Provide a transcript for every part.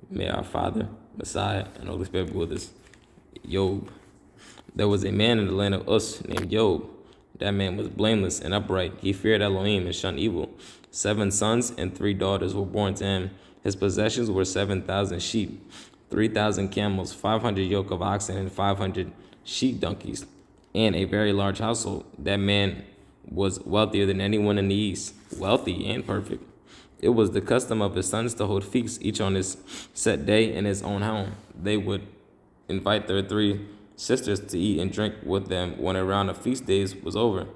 May our Father, Messiah, and Holy Spirit be with us. Iyob. There was a man in the land of Us named Iyob. That man was blameless and upright. He feared Elohim and shunned evil. 7 sons and 3 daughters were born to him. His possessions were 7,000 sheep, 3,000 camels, 500 yoke of oxen, and 500 sheep donkeys, and a very large household. That man was wealthier than anyone in the east, wealthy and perfect. It was the custom of his sons to hold feasts, each on his set day in his own home. They would invite their 3 sisters to eat and drink with them when a round of feast days was over.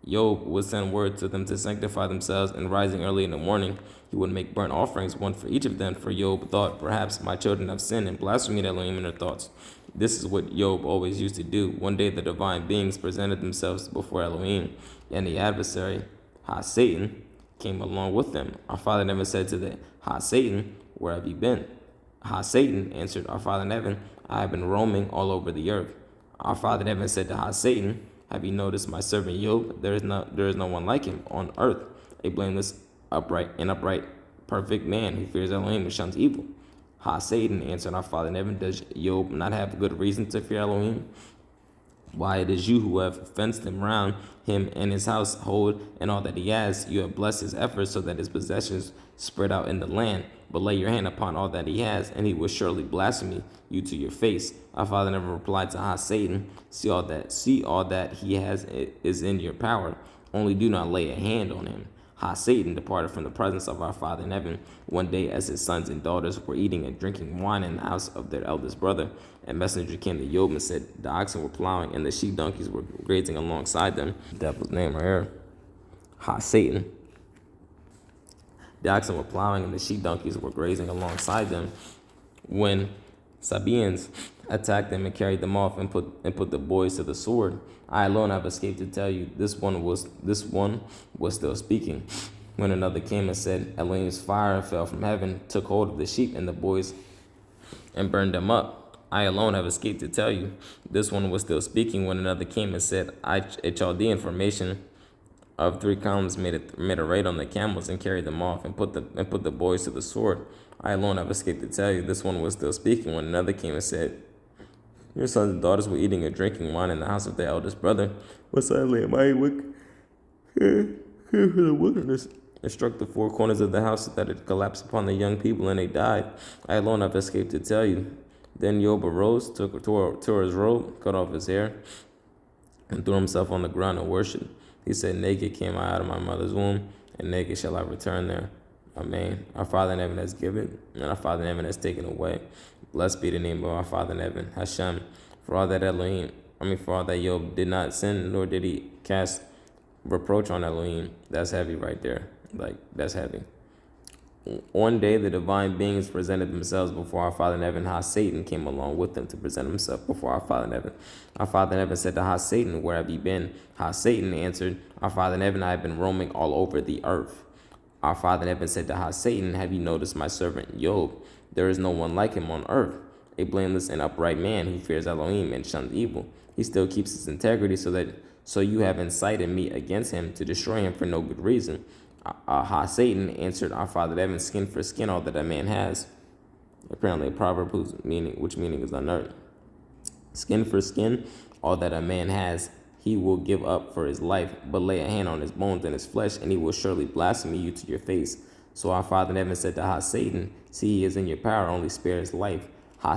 Job would send word to them to sanctify themselves, and rising early in the morning, he would make burnt offerings, one for each of them. For Job thought, perhaps my children have sinned and blasphemed Elohim in their thoughts. This is what Job always used to do. One day the divine beings presented themselves before Elohim, and the adversary, Satan, came along with them. Our Father in heaven said to the Satan, where have you been? Satan answered, our Father in heaven, I have been roaming all over the earth. Our Father in heaven said to Satan, have you noticed my servant Job? There is no one like him on earth, a blameless, upright, perfect man who fears Elohim and shuns evil. Satan answered, our Father in heaven, does Job not have good reason to fear Elohim? Why, it is you who have fenced him round, him and his household and all that he has. You have blessed his efforts so that his possessions spread out in the land. But lay your hand upon all that he has, and he will surely blaspheme you to your face. Our Father never replied to Satan, see all that he has is in your power. Only do not lay a hand on him. Satan departed from the presence of our Father in heaven one day as his sons and daughters were eating and drinking wine in the house of their eldest brother. A messenger came to Job and said, the oxen were plowing and the sheep donkeys were grazing alongside them. The devil's name right here. Satan. The oxen were plowing and the sheep donkeys were grazing alongside them when Sabaeans attacked them and carried them off and put the boys to the sword. I alone have escaped to tell you. This one was still speaking when another came and said, Elohim's fire fell from heaven, took hold of the sheep and the boys and burned them up. I alone have escaped to tell you. This one was still speaking when another came and said, a Chaldean formation of 3 columns made a raid on the camels and carried them off and put the boys to the sword. I alone have escaped to tell you. This one was still speaking when another came and said, your sons and daughters were eating and drinking wine in the house of their eldest brother. But suddenly a mighty wind came from the wilderness and struck the 4 corners of the house so that it collapsed upon the young people and they died. I alone have escaped to tell you. Then Job arose, tore his robe, cut off his hair, and threw himself on the ground and worshipped. He said, naked came I out of my mother's womb, and naked shall I return there. Amen. Our Father in heaven has given, and our Father in heaven has taken away. Blessed be the name of our Father in heaven, Hashem. For all that Job did not sin, nor did he cast reproach on Elohim. That's heavy right there. That's heavy. One day the divine beings presented themselves before our Father in heaven. Satan came along with them to present himself before our Father in heaven. Our Father in heaven said to Satan, where have you been? Satan answered, our Father in heaven, I have been roaming all over the earth. Our Father in heaven said to Satan, have you noticed my servant Job? There is no one like him on earth, a blameless and upright man who fears Elohim and shuns evil. He still keeps his integrity, so you have incited me against him to destroy him for no good reason. Satan answered, our Father in heaven, skin for skin, all that a man has. Apparently a proverb which meaning is unearthed. Skin for skin, all that a man has, he will give up for his life, but lay a hand on his bones and his flesh, and he will surely blaspheme you to your face. So our Father in heaven said to Satan, see, he is in your power, only spare his life.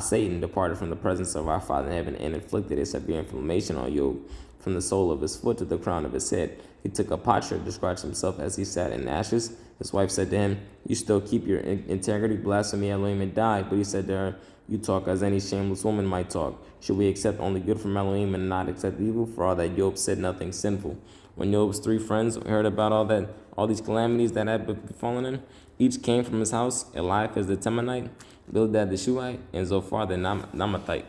Satan departed from the presence of our Father in heaven and inflicted a severe inflammation on Job, from the sole of his foot to the crown of his head. He took a potsherd to scratch himself as he sat in ashes. His wife said to him, you still keep your integrity, blaspheme Elohim, and die. But he said to her, you talk as any shameless woman might talk. Should we accept only good from Elohim and not accept evil? For all that Job said nothing sinful. When Job's 3 friends heard about all these calamities that had befallen him, each came from his house: Eliphaz the Temanite, Bildad the Shuhite, and Zophar the Namathite.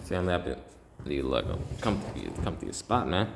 Family, I been need to come to your spot, man.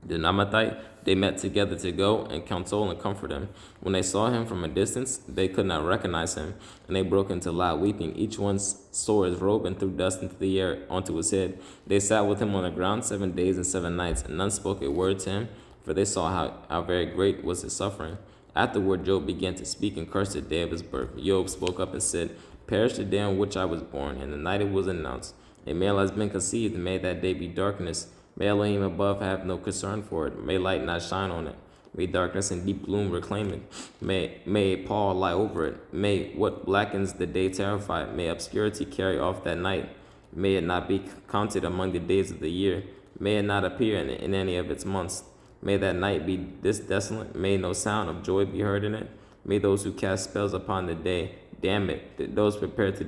The Namathite, they met together to go and console and comfort him. When they saw him from a distance, they could not recognize him, and they broke into loud weeping. Each one tore his robe and threw dust into the air onto his head. They sat with him on the ground 7 days and 7 nights, and none spoke a word to him, for they saw how very great was his suffering. Afterward, Job began to speak and cursed the day of his birth. Job spoke up and said, perish the day on which I was born, and the night it was announced. A male has been conceived, and may that day be darkness. May Elohim above have no concern for it. May light not shine on it. May darkness and deep gloom reclaim it. May a pall lie over it. May what blackens the day terrify it. May obscurity carry off that night. May it not be counted among the days of the year. May it not appear in any of its months. May that night be this desolate. May no sound of joy be heard in it. May those who cast spells upon the day damn it. Those prepared to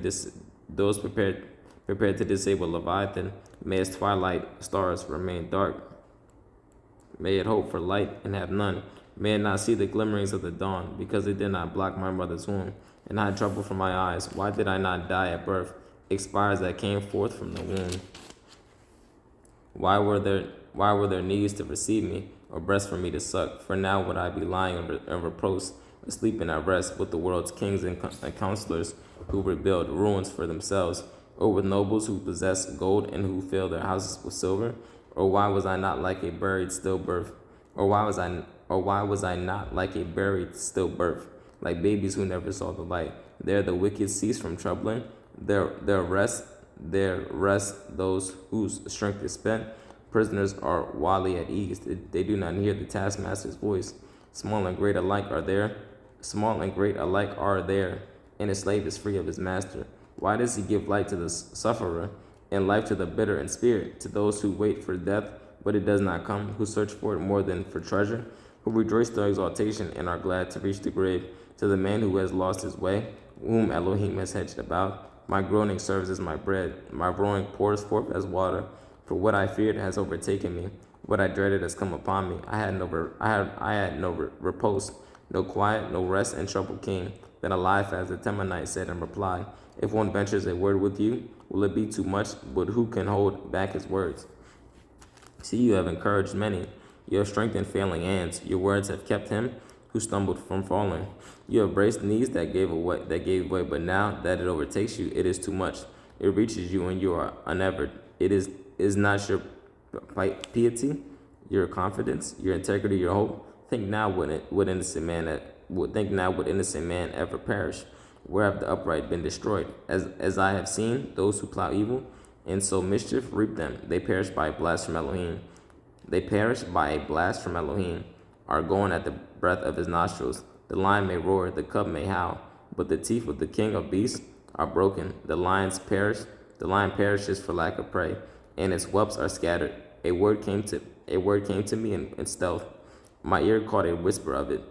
disable Leviathan. May its twilight stars remain dark. May it hope for light and have none. May it not see the glimmerings of the dawn, because it did not block my mother's womb, and hide trouble from my eyes. Why did I not die at birth? Expires that came forth from the womb. Why were there knees to receive me, or breasts for me to suck? For now would I be lying in reproach, asleep and at rest, with the world's kings and counselors who rebuild ruins for themselves, or with nobles who possess gold and who fill their houses with silver? Or why was I not like a buried stillbirth? Or why was I not like a buried stillbirth, like babies who never saw the light? There the wicked cease from troubling. There rest those whose strength is spent. Prisoners are wildly at ease. They do not hear the taskmaster's voice. Small and great alike are there. Small and great alike are there, and a slave is free of his master. Why does he give light to the sufferer, and life to the bitter in spirit, to those who wait for death, but it does not come, who search for it more than for treasure, who rejoice their exaltation and are glad to reach the grave, to the man who has lost his way, whom Elohim has hedged about? My groaning serves as my bread, my roaring pours forth as water. For what I feared has overtaken me, what I dreaded has come upon me. I had no repose, no quiet, no rest, and trouble came. Then Eliphaz the Temanite said in reply, if one ventures a word with you, will it be too much? But who can hold back his words? See, you have encouraged many. You have strengthened failing hands. Your words have kept him who stumbled from falling. You have braced knees that gave way, but now that it overtakes you, it is too much. It reaches you and you are unevered. It is not your piety, your confidence, your integrity, your hope. Think now would innocent man ever perish? Where have the upright been destroyed? As I have seen, those who plow evil and sow mischief reap them. They perish by a blast from Elohim. They perish by a blast from Elohim, are going at the breath of his nostrils. The lion may roar, the cub may howl, but the teeth of the king of beasts are broken. The lion perishes for lack of prey, and its whelps are scattered. A word came to me in stealth. My ear caught a whisper of it.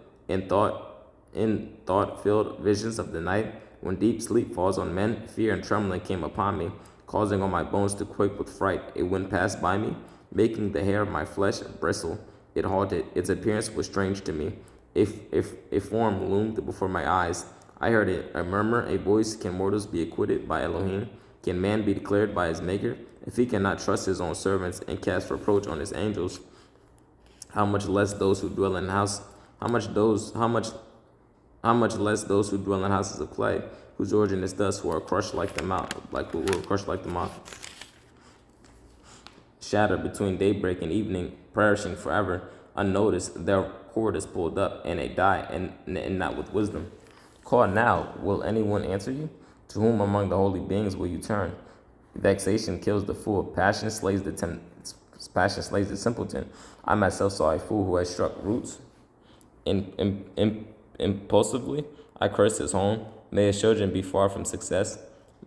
In thought-filled visions of the night, when deep sleep falls on men, fear and trembling came upon me, causing all my bones to quake with fright. A wind passed by me, making the hair of my flesh bristle. It halted. Its appearance was strange to me. A form loomed before my eyes. I heard a murmur, a voice. Can mortals be acquitted by Elohim? Can man be declared by his maker? If he cannot trust his own servants and cast reproach on his angels, how much less those who dwell in house? How much less those who dwell in houses of clay, whose origin is dust, who are crushed like the moth, shattered between daybreak and evening, perishing forever, unnoticed. Their cord is pulled up, and they die, and not with wisdom. Call now, will anyone answer you? To whom among the holy beings will you turn? Vexation kills the fool. Passion slays the simpleton. I myself saw a fool who had struck roots. Impulsively, I cursed his home. May his children be far from success.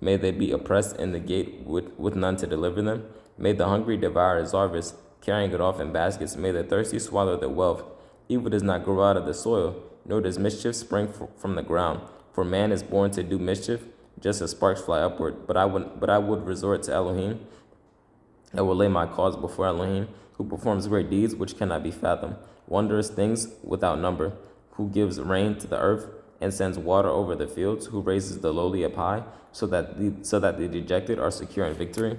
May they be oppressed in the gate with none to deliver them. May the hungry devour his harvest, carrying it off in baskets. May the thirsty swallow their wealth. Evil does not grow out of the soil, nor does mischief spring from the ground. For man is born to do mischief, just as sparks fly upward. But I would resort to Elohim. I will lay my cause before Elohim, who performs great deeds which cannot be fathomed, wondrous things without number, who gives rain to the earth and sends water over the fields, who raises the lowly up high, so that the dejected are secure in victory,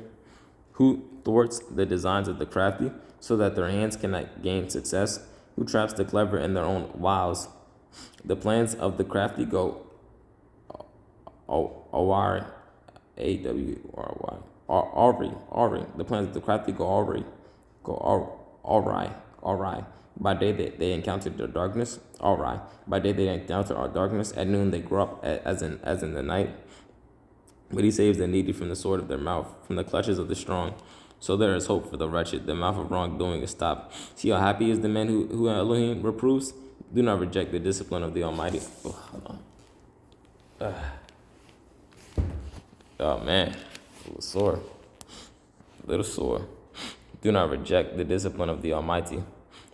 who thwarts the designs of the crafty, so that their hands cannot gain success, who traps the clever in their own wiles. The plans of the crafty go awry, awry. The plans of the crafty go awry. By day they encountered the darkness. All right. By day they encounter our darkness. At noon they grow up as in the night. But he saves the needy from the sword of their mouth, from the clutches of the strong. So there is hope for the wretched. The mouth of wrongdoing is stopped. See how happy is the man who Elohim reproves? Do not reject the discipline of the Almighty. Oh, hold on. Oh man, a little sore. A little sore. Do not reject the discipline of the Almighty,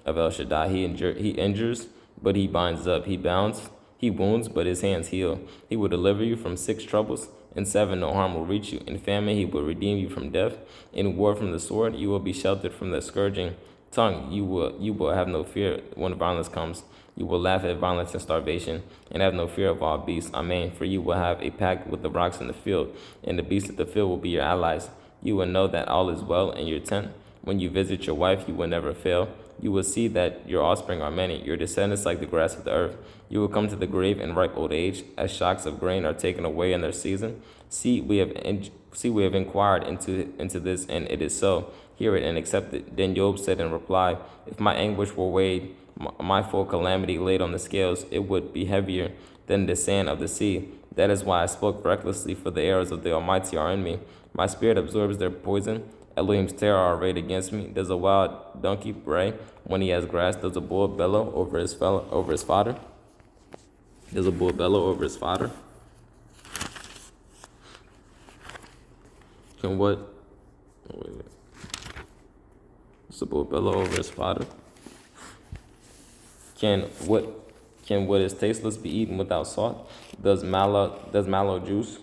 of El Shaddai. He injures, but he binds up. He bounds, he wounds, but his hands heal. He will deliver you from 6 troubles. In 7, no harm will reach you. In famine, he will redeem you from death. In war, from the sword, you will be sheltered from the scourging tongue. You will have no fear when violence comes. You will laugh at violence and starvation, and have no fear of all beasts. Amen. For you will have a pact with the rocks in the field, and the beasts of the field will be your allies. You will know that all is well in your tent. When you visit your wife, you will never fail. You will see that your offspring are many, your descendants like the grass of the earth. You will come to the grave in ripe old age, as shocks of grain are taken away in their season. See, we have inquired into this, and it is so. Hear it and accept it. Then Job said in reply, if my anguish were weighed, my full calamity laid on the scales, it would be heavier than the sand of the sea. That is why I spoke recklessly, for the arrows of the Almighty are in me. My spirit absorbs their poison. Elohim's terror are arrayed against me. Does a wild donkey bray when he has grass? Does a bull bellow over his fodder? Does a bull bellow over his fodder? Can what? Does a bull bellow over his fodder? Can what is tasteless be eaten without salt? Does mallow juice?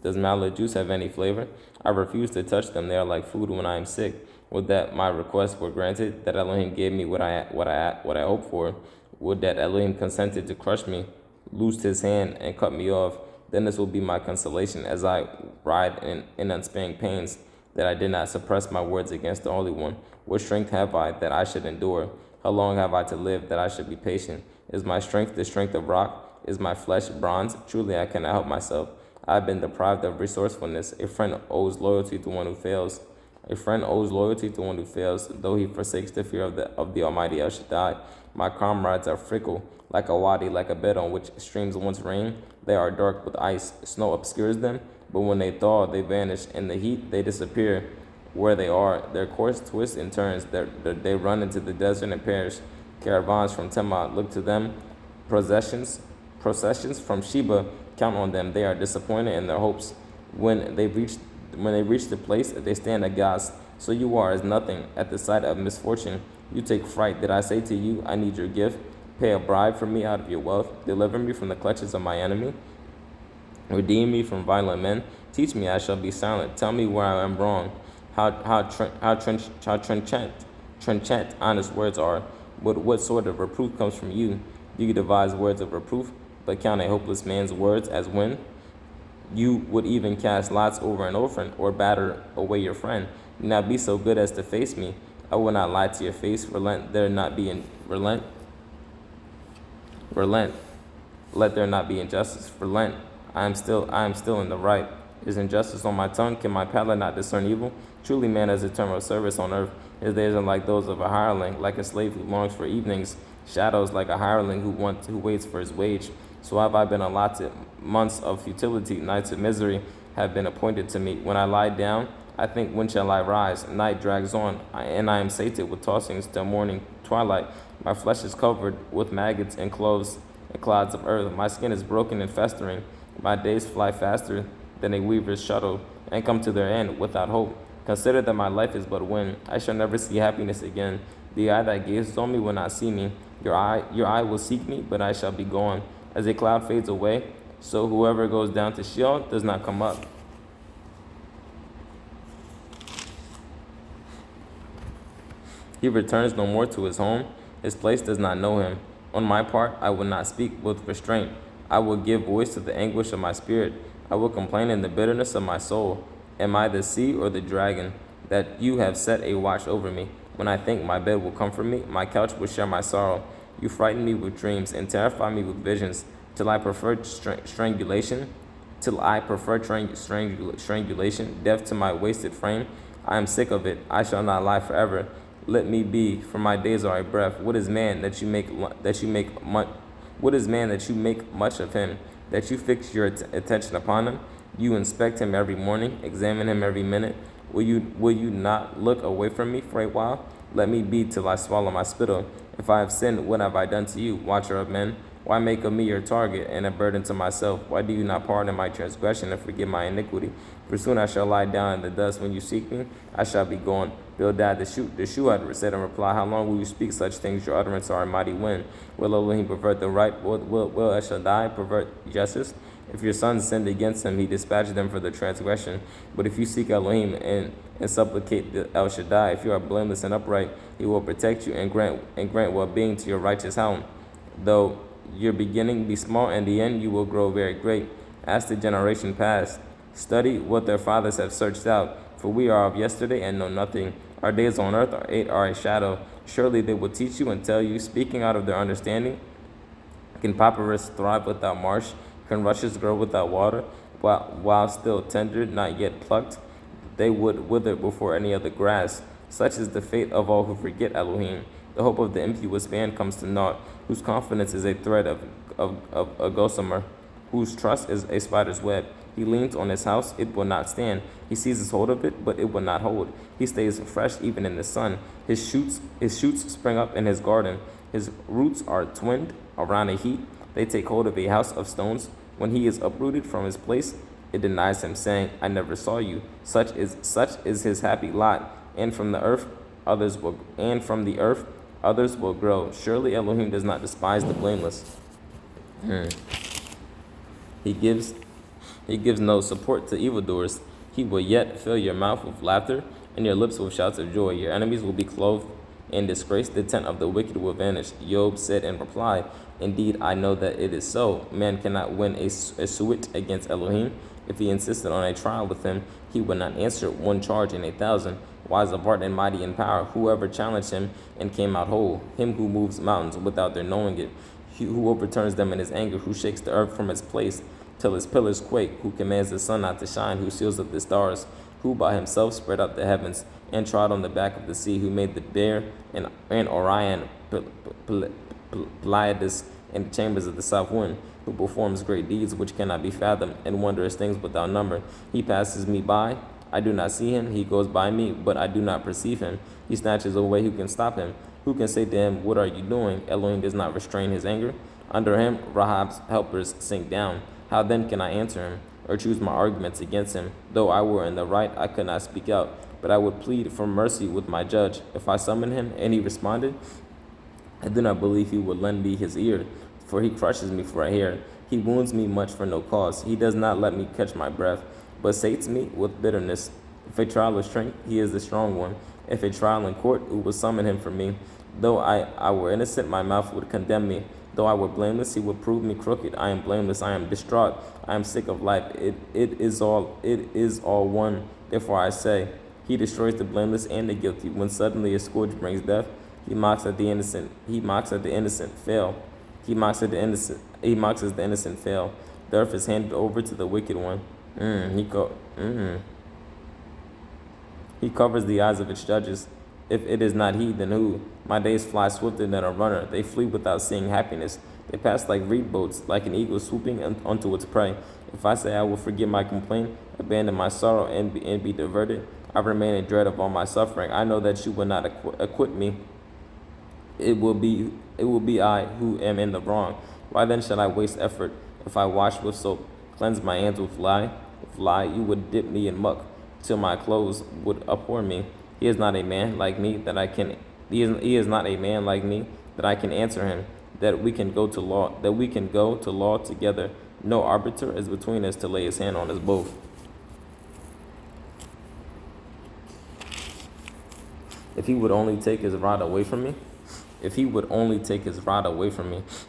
Does mallow juice have any flavor? I refuse to touch them. They are like food when I am sick. Would that my requests were granted, that Elohim gave me what I hoped for. Would that Elohim consented to crush me, loosed his hand, and cut me off. Then this will be my consolation as I ride in unsparing pains, that I did not suppress my words against the Holy One. What strength have I that I should endure? How long have I to live that I should be patient? Is my strength the strength of rock? Is my flesh bronze? Truly I cannot help myself. I have been deprived of resourcefulness. A friend owes loyalty to one who fails. A friend owes loyalty to one who fails, though he forsakes the fear of the Almighty El Shaddai. My comrades are fickle, like a wadi, like a bed on which streams once rain. They are dark with ice. Snow obscures them, but when they thaw, they vanish. In the heat, they disappear where they are. Their course twists and turns. They run into the desert and perish. Caravans from Tema look to them. Processions from Sheba count on them. They are disappointed in their hopes. When they reach the place, they stand aghast. So you are as nothing at the sight of misfortune. You take fright. Did I say to you, I need your gift? Pay a bribe for me out of your wealth. Deliver me from the clutches of my enemy. Redeem me from violent men. Teach me, I shall be silent. Tell me where I am wrong. How trenchant honest words are. What sort of reproof comes from you? Do you devise words of reproof, but count a hopeless man's words as wind? You would even cast lots over an orphan, or batter away your friend. Do not be so good as to face me. I will not lie to your face. Relent. Let there not be injustice. Relent. I am still in the right. Is injustice on my tongue? Can my palate not discern evil? Truly, man has a term of service on earth. His days are like those of a hireling, like a slave who longs for evenings. Shadows like a hireling who waits for his wage. So have I been allotted. Months of futility, nights of misery have been appointed to me. When I lie down, I think, when shall I rise? Night drags on, and I am sated with tossings till morning twilight. My flesh is covered with maggots and cloves and clouds of earth. My skin is broken and festering. My days fly faster than a weaver's shuttle, and come to their end without hope. Consider that my life is but wind. I shall never see happiness again. The eye that gazes on me will not see me. Your eye will seek me, but I shall be gone. As a cloud fades away, so whoever goes down to Sheol does not come up. He returns no more to his home. His place does not know him. On my part, I will not speak with restraint. I will give voice to the anguish of my spirit. I will complain in the bitterness of my soul. Am I the sea or the dragon, that you have set a watch over me? When I think my bed will comfort me, my couch will share my sorrow. You frighten me with dreams and terrify me with visions, till I prefer strangulation till I prefer strangulation, death to my wasted frame. I am sick of it. I shall not lie forever. Let me be, for my days are a breath. What is man that you make much? What is man that you make much of him? That you fix your attention upon him? You inspect him every morning, examine him every minute. Will you not look away from me for a while? Let me be till I swallow my spittle. If I have sinned, what have I done to you, watcher of men? Why make of me your target and a burden to myself? Why do you not pardon my transgression and forgive my iniquity? For soon I shall lie down in the dust. When you seek me, I shall be gone. Bildad the Shuhite said in reply, how long will you speak such things? Your utterance are a mighty wind. Will Elohim pervert the right? Will El Shaddai pervert justice? If your sons sinned against him, he dispatched them for the transgression. But if you seek Elohim and supplicate the El Shaddai, if you are blameless and upright, he will protect you and grant well-being to your righteous home. Though your beginning be small, and the end you will grow very great. Ask the generation past. Study what their fathers have searched out. For we are of yesterday and know nothing. Our days on earth are a shadow. Surely they will teach you and tell you, speaking out of their understanding. Can papyrus thrive without marsh? Can rushes grow without water? While still tender, not yet plucked, they would wither before any other grass. Such is the fate of all who forget Elohim. The hope of the impious man comes to naught, whose confidence is a thread of a gossamer, whose trust is a spider's web. He leans on his house, it will not stand. He seizes hold of it, but it will not hold. He stays fresh even in the sun. His shoots spring up in his garden. His roots are twinned around a heap. They take hold of a house of stones. When he is uprooted from his place, it denies him, saying, I never saw you. Such is his happy lot. And from the earth others will grow. Surely Elohim does not despise the blameless. He gives no support to evildoers. He will yet fill your mouth with laughter and your lips with shouts of joy. Your enemies will be clothed in disgrace. The tent of the wicked will vanish. Iyob said in reply, indeed, I know that it is so. Man cannot win a suit against Elohim. If he insisted on a trial with him, he would not answer one charge in 1,000. Wise of heart and mighty in power, whoever challenged him and came out whole, him who moves mountains without their knowing it, he who overturns them in his anger, who shakes the earth from its place till its pillars quake, who commands the sun not to shine, who seals up the stars, who by himself spread out the heavens and trod on the back of the sea, who made the bear and Orion, Pleiades, and the chambers of the south wind, who performs great deeds which cannot be fathomed, and wondrous things without number. He passes me by, I do not see him. He goes by me, but I do not perceive him. He snatches away. Who can stop him? Who can say to him, what are you doing? Elohim does not restrain his anger. Under him, Rahab's helpers sink down. How then can I answer him, or choose my arguments against him? Though I were in the right, I could not speak out, but I would plead for mercy with my judge. If I summoned him, and he responded, I do not believe he would lend me his ear, for he crushes me for a hair. He wounds me much for no cause. He does not let me catch my breath, but sates me with bitterness. If a trial of strength, he is the strong one. If a trial in court, who will summon him for me? Though I were innocent, my mouth would condemn me. Though I were blameless, he would prove me crooked. I am blameless, I am distraught, I am sick of life. It is all one. Therefore I say, he destroys the blameless and the guilty. When suddenly a scourge brings death, he mocks at the innocent. He mocks at the innocent fail. He mocks as the innocent fail. The earth is handed over to the wicked one. He covers the eyes of its judges. If it is not he, then who? My days fly swifter than a runner. They flee without seeing happiness. They pass like reed boats, like an eagle swooping onto its prey. If I say I will forget my complaint, abandon my sorrow, and be diverted, I remain in dread of all my suffering. I know that you will not acquit me. It will be I who am in the wrong. Why then should I waste effort? If I wash with soap, cleanse my hands with lye, you would dip me in muck, till my clothes would abhor me. He is not a man like me that I can. He is not a man like me that I can answer him. That we can go to law together. No arbiter is between us to lay his hand on us both. If he would only take his rod away from me,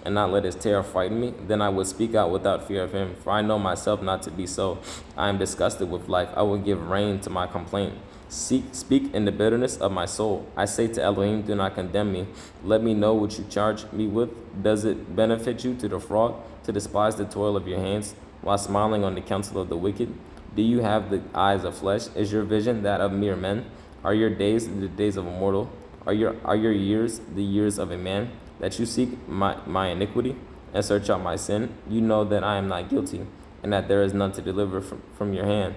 and not let his terror frighten me, then I would speak out without fear of him. For I know myself not to be so. I am disgusted with life. I will give rein to my complaint. Speak in the bitterness of my soul. I say to Elohim, do not condemn me. Let me know what you charge me with. Does it benefit you to defraud, to despise the toil of your hands? while smiling on the counsel of the wicked? Do you have the eyes of flesh? Is your vision that of mere men? Are your days the days of a mortal? Are your years the years of a man? That you seek my iniquity and search out my sin? You know that I am not guilty, and that there is none to deliver from your hand.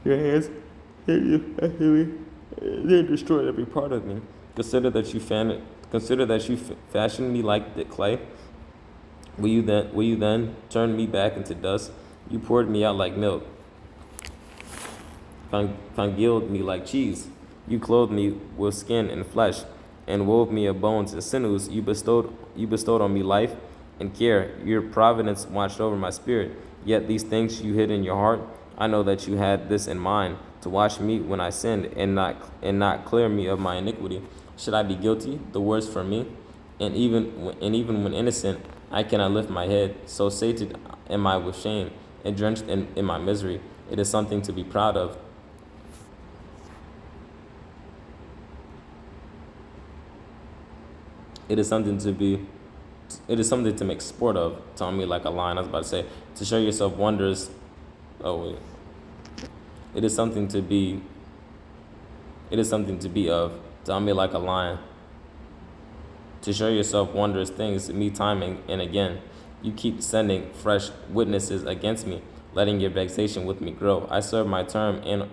Your hands, they destroyed every part of me. Consider that you fashioned me like the clay. Will you then turn me back into dust? You poured me out like milk, congealed me like cheese. You clothed me with skin and flesh, and wove me of bones and sinews. You bestowed on me life and care. Your providence watched over my spirit. Yet these things you hid in your heart. I know that you had this in mind, to watch me when I sinned, and not clear me of my iniquity. Should I be guilty? The worse for me. And even when innocent, I cannot lift my head. So sated am I with shame, and drenched in my misery. It is something to be proud of. It is something to be. It is something to make sport of. Telling me like a lion. I was about to say, to show yourself wonders. Oh wait. It is something to be. It is something to be of. Telling me like a lion. To show yourself wondrous things, me time and again. You keep sending fresh witnesses against me, letting your vexation with me grow. I serve my term and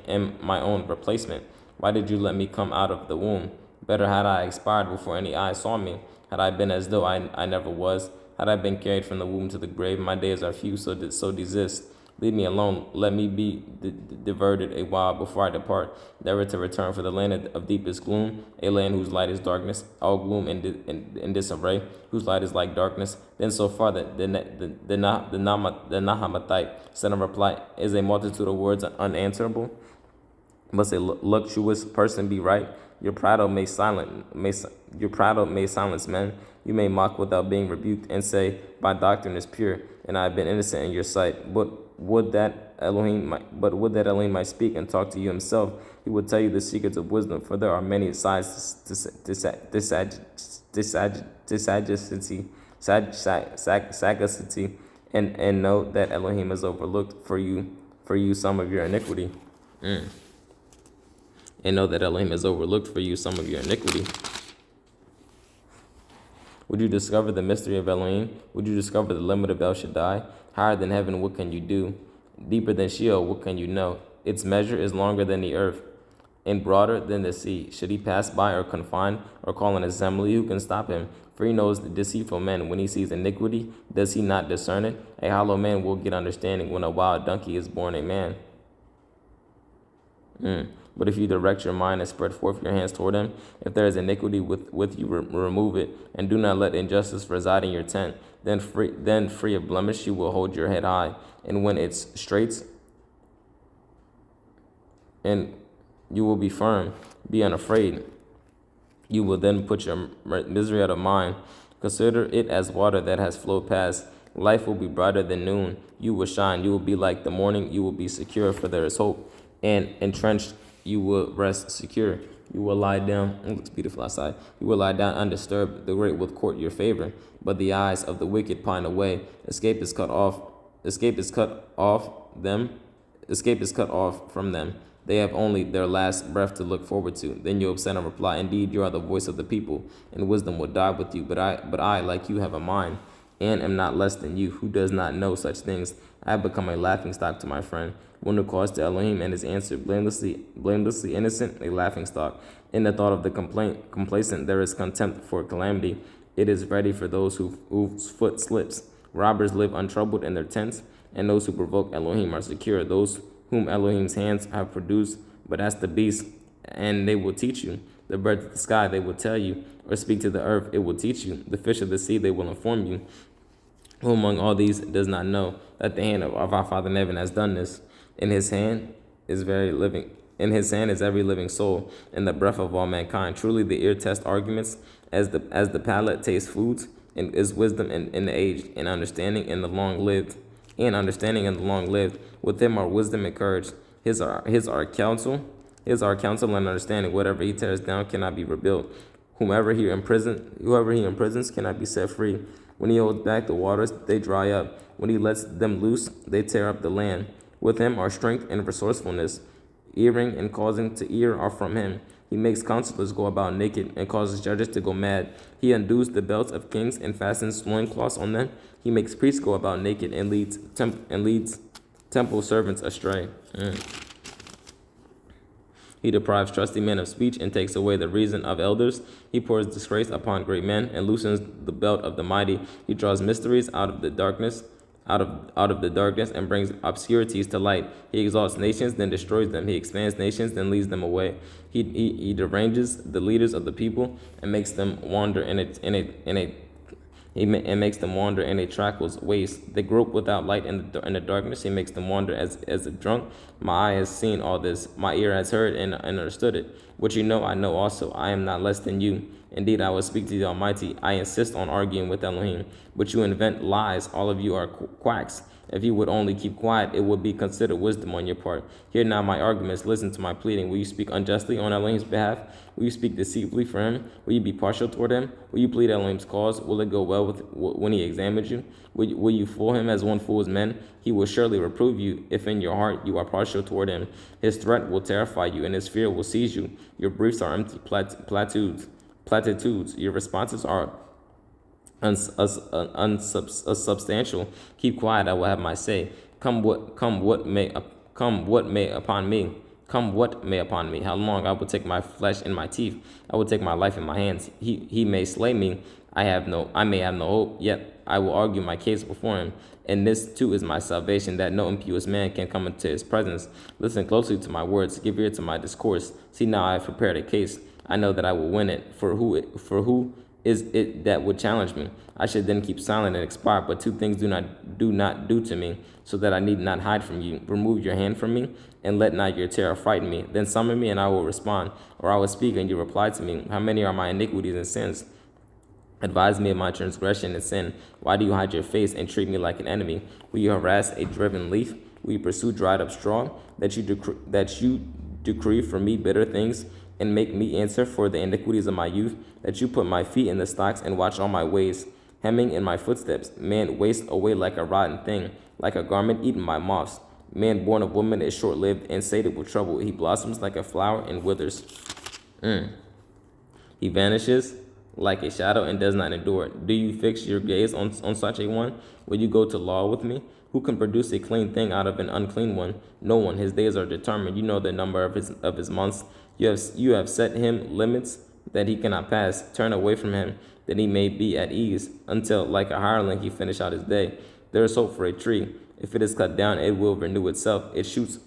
am my own replacement. Why did you let me come out of the womb? Better had I expired before any eye saw me. Had I been as though I never was. Had I been carried from the womb to the grave, my days are few, so desist. Leave me alone. Let me be diverted a while before I depart, never to return for the land of deepest gloom, a land whose light is darkness, all gloom and disarray, whose light is like darkness. Then so far that the Nahamathite said in reply, is a multitude of words unanswerable? Must a luxurious person be right? Your prattle may silence men. You may mock without being rebuked, and say, my doctrine is pure, and I have been innocent in your sight. But would that Elohim might speak and talk to you himself. He would tell you the secrets of wisdom, for there are many sides to sagacity, and know that Elohim has overlooked for you some of your iniquity. And know that Elohim has overlooked for you some of your iniquity. Would you discover the mystery of Elohim? Would you discover the limit of El Shaddai? Higher than heaven, what can you do? Deeper than Sheol, what can you know? Its measure is longer than the earth, and broader than the sea. Should he pass by or confine, or call an assembly? Who can stop him? For he knows the deceitful man. When he sees iniquity, does he not discern it? A hollow man will get understanding when a wild donkey is born a man. But if you direct your mind and spread forth your hands toward him, if there is iniquity with you, remove it, and do not let injustice reside in your tent. Then free of blemish, you will hold your head high, and when it's straits, and you will be firm. Be unafraid. You will then put your misery out of mind. Consider it as water that has flowed past. Life will be brighter than noon. You will shine. You will be like the morning. You will be secure, for there is hope. And entrenched, you will rest secure. You will lie down. It looks beautiful outside. You will lie down undisturbed. The great will court your favor. But the eyes of the wicked pine away. Escape is cut off. Escape is cut off them. Escape is cut off from them. They have only their last breath to look forward to. Then Job said in reply, indeed, you are the voice of the people, and wisdom will die with you. But I, like you, have a mind, and am not less than you. Who does not know such things? I have become a laughingstock to my friend, one who calls to Elohim and is answered, blamelessly innocent, a laughingstock. In the thought of the complacent, there is contempt for calamity. It is ready for those whose foot slips. Robbers live untroubled in their tents, and those who provoke Elohim are secure. Those whom Elohim's hands have produced, but as the beasts, and they will teach you. The birds of the sky, they will tell you, or speak to the earth, it will teach you. The fish of the sea, they will inform you. Who among all these does not know that the hand of our Father in heaven has done this? In his hand is very living. In his hand is every living soul, and the breath of all mankind. Truly, the ear tests arguments, as the palate tastes foods, and is wisdom in the aged, and understanding in the long lived. With him are wisdom and courage. His are counsel and understanding. Whatever he tears down cannot be rebuilt. Whoever he imprisons cannot be set free. When he holds back the waters, they dry up. When he lets them loose, they tear up the land. With him are strength and resourcefulness. Earring and causing to ear are from him. He makes counselors go about naked and causes judges to go mad. He undoes the belts of kings and fastens loincloths on them. He makes priests go about naked and leads temple servants astray. He deprives trusty men of speech and takes away the reason of elders. He pours disgrace upon great men and loosens the belt of the mighty. He draws mysteries out of the darkness, out of the darkness, and brings obscurities to light. He exalts nations, then destroys them. He expands nations, then leads them away. He deranges the leaders of the people and makes them wander and makes them wander in a trackless waste. They grope without light in the darkness. He makes them wander as if drunk. My eye has seen all this. My ear has heard and understood it. What you know, I know also. I am not less than you. Indeed, I will speak to the Almighty. I insist on arguing with Elohim. But you invent lies. All of you are quacks. If you would only keep quiet, it would be considered wisdom on your part. Hear now my arguments. Listen to my pleading. Will you speak unjustly on Elohim's behalf? Will you speak deceitfully for him? Will you be partial toward him? Will you plead Elohim's cause? Will it go well when he examines you? Will you fool him as one fools men? He will surely reprove you if in your heart you are partial toward him. His threat will terrify you, and his fear will seize you. Your briefs are empty platitudes. Your responses are unsubstantial. Keep quiet, I will have my say. Come what may upon me. Come what may upon me. How long I will take my flesh in my teeth. I will take my life in my hands. He may slay me. I may have no hope, yet I will argue my case before him. And this too is my salvation, that no impious man can come into his presence. Listen closely to my words, give ear to my discourse. See now I have prepared a case. I know that I will win it. For who is it that would challenge me? I should then keep silent and expire, but two things do not do to me, so that I need not hide from you. Remove your hand from me, and let not your terror frighten me. Then summon me, and I will respond, or I will speak, and you reply to me. How many are my iniquities and sins? Advise me of my transgression and sin. Why do you hide your face and treat me like an enemy? Will you harass a driven leaf? Will you pursue dried up straw? That you decree for me bitter things, and make me answer for the iniquities of my youth? That you put my feet in the stocks and watch all my ways, hemming in my footsteps. Man wastes away like a rotten thing, like a garment eaten by moths. Man born of woman is short-lived and sated with trouble. He blossoms like a flower and withers. He vanishes like a shadow and does not endure. Do you fix your gaze on such a one? Will you go to law with me? Who can produce a clean thing out of an unclean one? No one. His days are determined. You know the number of his months. You have set him limits that he cannot pass. Turn away from him, that he may be at ease, until, like a hireling, he finish out his day. There is hope for a tree. If it is cut down, it will renew itself. It shoots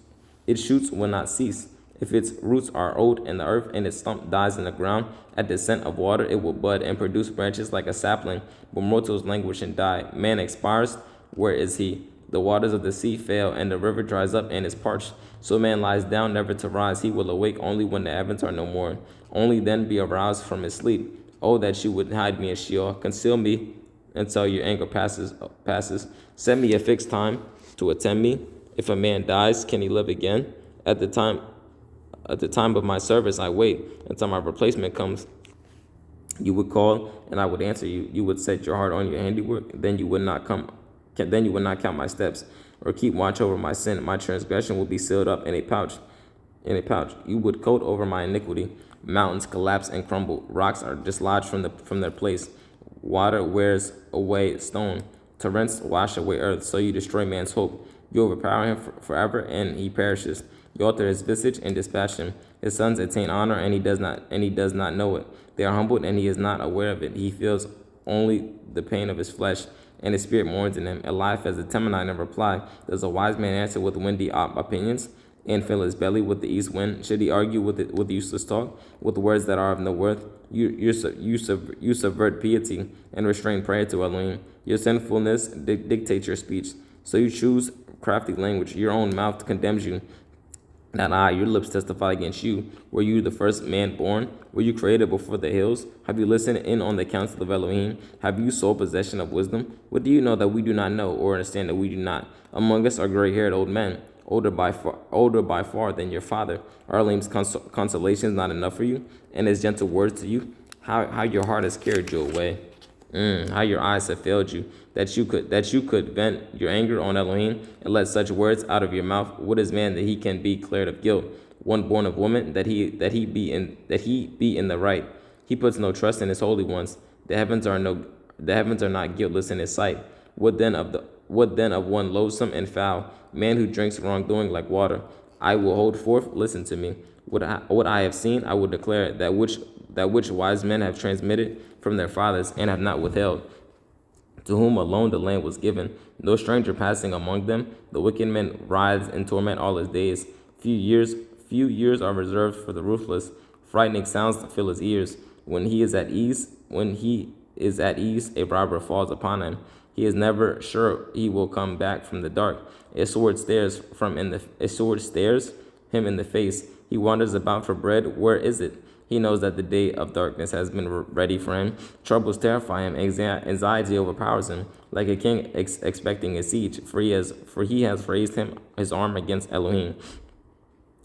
will not cease. If its roots are old in the earth and its stump dies in the ground, at the scent of water it will bud and produce branches like a sapling. But mortals languish and die. Man expires. Where is he? The waters of the sea fail, and the river dries up and is parched. So man lies down, never to rise. He will awake only when the heavens are no more. Only then be aroused from his sleep. Oh, that you would hide me in Sheol. Conceal me until your anger passes. Set me a fixed time to attend me. If a man dies, can he live again? At the time of my service, I wait until my replacement comes. You would call, and I would answer you. You would set your heart on your handiwork. Then you would not count my steps, or keep watch over my sin. My transgression will be sealed up in a pouch. You would coat over my iniquity. Mountains collapse and crumble. Rocks are dislodged from their place. Water wears away stone. Torrents wash away earth. So you destroy man's hope. You overpower him forever, and he perishes. You alter his visage and dispatch him. His sons attain honor, and he does not know it. They are humbled, and he is not aware of it. He feels only the pain of his flesh, and his spirit mourns in him. Alive as a Temanite in reply, does a wise man answer with windy opinions, and fill his belly with the east wind? Should he argue with useless talk, with words that are of no worth? You subvert piety and restrain prayer to Elohim. Your sinfulness dictates your speech, so you choose crafty language. Your own mouth condemns you. Not I, your lips testify against you. Were you the first man born? Were you created before the hills? Have you listened in on the counsel of Elohim? Have you sole possession of wisdom? What do you know that we do not know, or understand that we do not? Among us are gray-haired old men, older by far than your father. Are Elohim's consolations not enough for you, and his gentle words to you? How your heart has carried you away. How your eyes have failed you, that you could vent your anger on Elohim and let such words out of your mouth. What is man that he can be cleared of guilt? One born of woman, that he be in the right. He puts no trust in his holy ones. The heavens are no the heavens are not guiltless in his sight. What then of one loathsome and foul, man who drinks wrongdoing like water? I will hold forth, listen to me. What I have seen, I will declare, that which wise men have transmitted from their fathers and have not withheld, to whom alone the land was given, no stranger passing among them. The wicked man writhes in torment all his days. Few years are reserved for the ruthless. Frightening sounds fill his ears. When he is at ease, a robber falls upon him. He is never sure he will come back from the dark. A sword stares him in the face. He wanders about for bread. Where is it? He knows that the day of darkness has been ready for him. Troubles terrify him. Anxiety overpowers him, like a king expecting a siege. For he has raised his arm against Elohim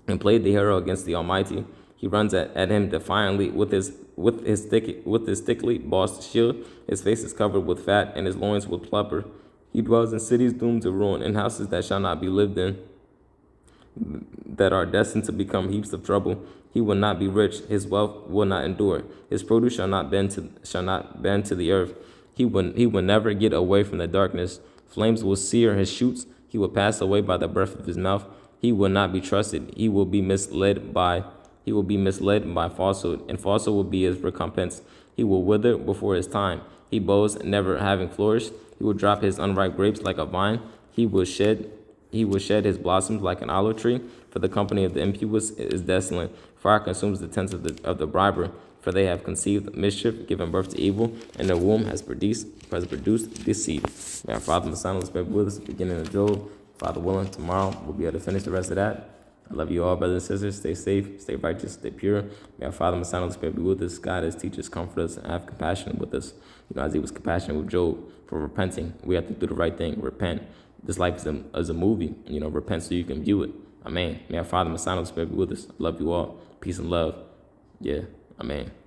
and played the hero against the Almighty. He runs at him defiantly with his thickly bossed shield. His face is covered with fat, and his loins with blubber. He dwells in cities doomed to ruin, in houses that shall not be lived in, that are destined to become heaps of trouble. He will not be rich; his wealth will not endure. His produce shall not bend to the earth. He will never get away from the darkness. Flames will sear his shoots. He will pass away by the breath of his mouth. He will not be trusted. He will be misled by falsehood, and falsehood will be his recompense. He will wither before his time. He boasts, never having flourished. He will drop his unripe grapes like a vine. He will shed his blossoms like an olive tree. For the company of the impious is desolate. Fire consumes the tents of the briber. For they have conceived mischief, given birth to evil, and their womb has produced deceit. May our Father, the Son, and the Spirit be with us, beginning of Job. Father willing, tomorrow we'll be able to finish the rest of that. I love you all, brothers and sisters. Stay safe, stay righteous, stay pure. May our Father, the Son, and the Spirit be with us, guide us, teach us, comfort us, and have compassion with us. As he was compassionate with Job for repenting, we have to do the right thing, repent. This life is a movie, repent so you can view it. Amen. May our Father, the Son, and the Spirit be with us. I love you all. Peace and love. Yeah. Amen.